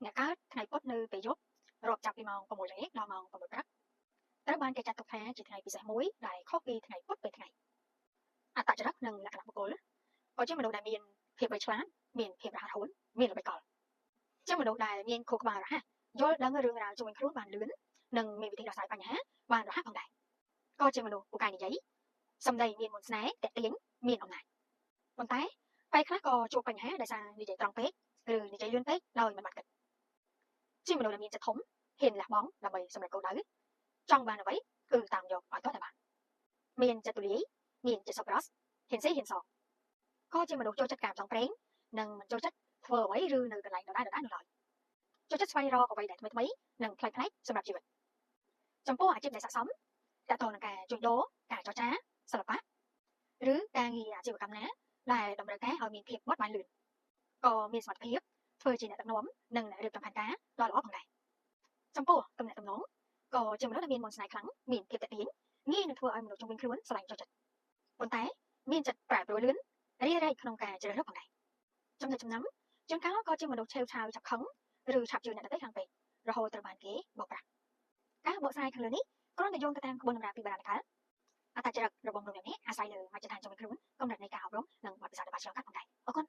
អ្នកកើតថ្ងៃពុធនៅពេលយប់រាប់ចាប់ពីម៉ោង6ល្ងាចដល់ម៉ោង6ព្រឹកត្រូវបានគេចាត់ទុកថាជាថ្ងៃពិសេសមួយដែលខុសពីថ្ងៃពុធពេលថ្ងៃអត្តចរិតនិងលក្ខណៈបុគ្គលក៏ជាមនុស្សដែលមានភាពវៃឆ្លាតមានភាពរហ័សរហួនមានល្បិចកលជាមនុស្សដែលមានខួរក្បាលរហ័សយល់ដឹងរឿងរ៉ាវជុំវិញខ្លួនបានលឿននិងមានវិធីដោះស្រាយបញ្ហាបានរហ័សផងដែរក៏ជាមនុស្សពូកែនិយាយសម្ដីមានមន្តស្នេហ៍តាក់ទាញមានអំណាចប៉ុន្តែពេលខ្លះក៏ជួបបញ្ហាដោយសារនិយាយត្រង់ពេកឬនិយាយលឿនពេកដោយមិនបានគិតជាមនុស្សដែលមានចិត្តធំហ៊ានលះបង់ដើម្បីសម្រេចគោលដៅចង់បានអ្វីគឺតាមយកឲ្យទាល់តែបានមានចិត្តទូលាយមានចិត្តសប្បុរសហ៊ានសេហ៊ានសងក៏ជាមនុស្សចូលចិត្តការផ្សងព្រេងនិងមិនចូលចិត្តធ្វើអ្វីឬនៅកន្លែងដដែលៗនោះឡើយចូលចិត្តស្វែងរកអ្វីដែលថ្មីៗនិងប្លែកៗសម្រាប់ជីវិតចំពោះអាជីពដែលស័ក្តិសមតើតើនឹងការជួញដូរការចរចាសិល្បៈឬការងារអាជីវកម្មណាដែលតម្រូវការឲ្យមានភាពបត់បែនលឿនក៏មានសមត្ថភាពធ្វើជាអ្នកដឹកនាំនិងអ្នករៀបចំផែនការដ៏ល្អផងដែរចំពោះទំនាក់ទំនងក៏ជាមនុស្សដែលមានមន្តស្នេហ៍ខ្លាំងមានភាពតាក់ទាញងាយនឹងធ្វើឲ្យមនុស្សជុំវិញខ្លួនស្រឡាញ់ចូលចិត្តប៉ុន្តែមានចិត្តប្រែប្រួលលឿនរីករាយក្នុងការជ្រើសរើសផងដែរចំណុចចំណាំជួនកាលក៏ជាមនុស្សឆេវឆាវឆាប់ខឹងឬឆាប់ជឿអ្នកដទៃខ្លាំងពេករហូតត្រូវបានគេបោកប្រាស់ការបកស្រាយខាងលើនេះគ្រាន់តែយោងទៅតាមក្បួនតម្រាពីបុរាណកាលអត្តចរិតរបស់មនុស្សម្នាក់ៗអាស្រ័យលើមជ្ឈដ្ឋានជុំវិញខ្លួនកម្រិតនៃការអប់រំនិងបទពិសោធន៍របស់ឆ្លងកាត់ផងដែរអរគុណ